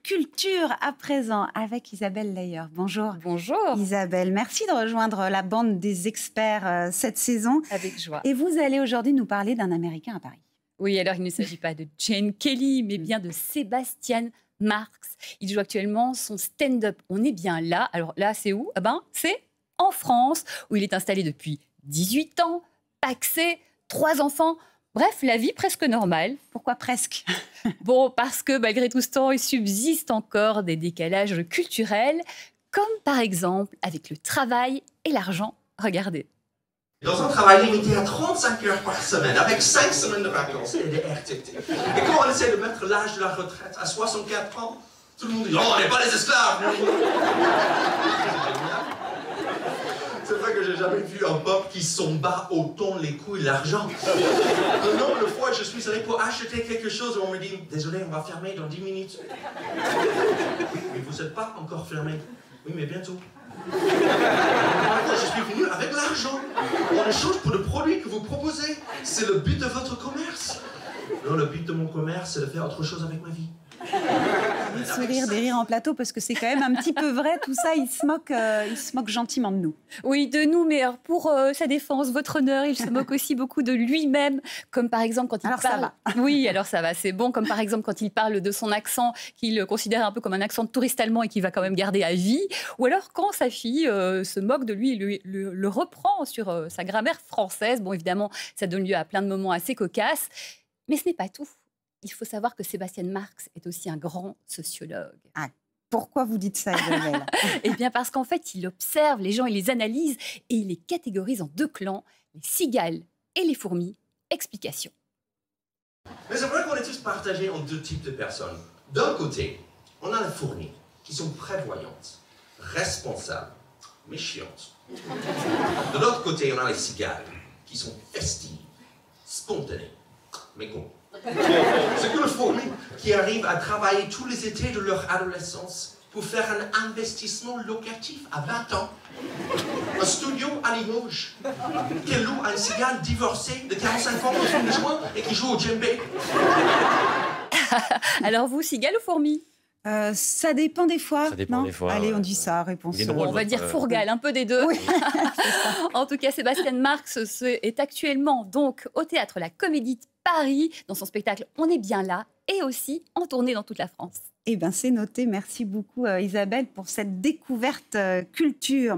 culture à présent avec Isabelle Layer. Bonjour. Bonjour. Isabelle, merci de rejoindre la bande des experts cette saison. Avec joie. Et vous allez aujourd'hui nous parler d'un Américain à Paris. Oui, alors il ne s'agit pas de Gene Kelly, mais bien de Sebastian Marx. Il joue actuellement son stand-up. On est bien là. Alors là, c'est où? C'est en France, où il est installé depuis 18 ans, pacsé, 3 enfants. Bref, la vie presque normale. Pourquoi presque? Bon, parce que malgré tout ce temps, il subsiste encore des décalages culturels, comme par exemple avec le travail et l'argent. Regardez. Dans un travail limité à 35 heures par semaine, avec 5 semaines de vacances et des RTT. Et quand on essaie de mettre l'âge de la retraite à 64 ans, tout le monde dit « Oh, on n'est pas des esclaves !» C'est vrai que j'ai jamais vu un peuple qui s'en bat autant les couilles l'argent. Le nombre de fois je suis allé pour acheter quelque chose et on me dit « Désolé, on va fermer dans 10 minutes. » Mais vous n'êtes pas encore fermé. Oui, mais bientôt. Je suis venu avec l'argent. On échange pour le produit que vous proposez. C'est le but de votre commerce. Non, le but de mon commerce, c'est de faire autre chose avec ma vie. Des sourires, des rires en plateau, parce que c'est quand même un petit peu vrai, tout ça, il se moque gentiment de nous. Oui, de nous, mais alors pour sa défense, votre honneur, il se moque aussi beaucoup de lui-même, comme par exemple quand il parle... ça va. Oui, alors ça va, c'est bon, comme par exemple quand il parle de son accent, qu'il considère un peu comme un accent de touriste allemand et qu'il va quand même garder à vie, ou alors quand sa fille se moque de lui et le reprend sur sa grammaire française. Bon, évidemment, ça donne lieu à plein de moments assez cocasses, mais ce n'est pas tout. Il faut savoir que Sebastian Marx est aussi un grand sociologue. Ah, pourquoi vous dites ça, Isabelle? Eh bien parce qu'en fait, il observe les gens, il les analyse et il les catégorise en 2 clans, les cigales et les fourmis. Explication. Mais c'est vrai qu'on est tous partagés en 2 types de personnes. D'un côté, on a les fourmis, qui sont prévoyantes, responsables, mais chiantes. De l'autre côté, on a les cigales, qui sont festives, spontanées, mais cons. C'est que les fourmis qui arrivent à travailler tous les étés de leur adolescence pour faire un investissement locatif à 20 ans. Un studio à Limoges, qu'elle loue à une cigale divorcée de 45 ans dans une juin et qui joue au djembé. Alors vous, cigale ou fourmi? Ça dépend des fois. Ça dépend des fois. Allez, on dit ça, réponse. Drôle, on va dire fourgale, un peu des deux. Oui. En tout cas, Sebastian Marx est actuellement donc au théâtre La Comédie de Paris, dans son spectacle On est bien là, et aussi en tournée dans toute la France. Eh bien, c'est noté. Merci beaucoup, Isabelle, pour cette découverte culture.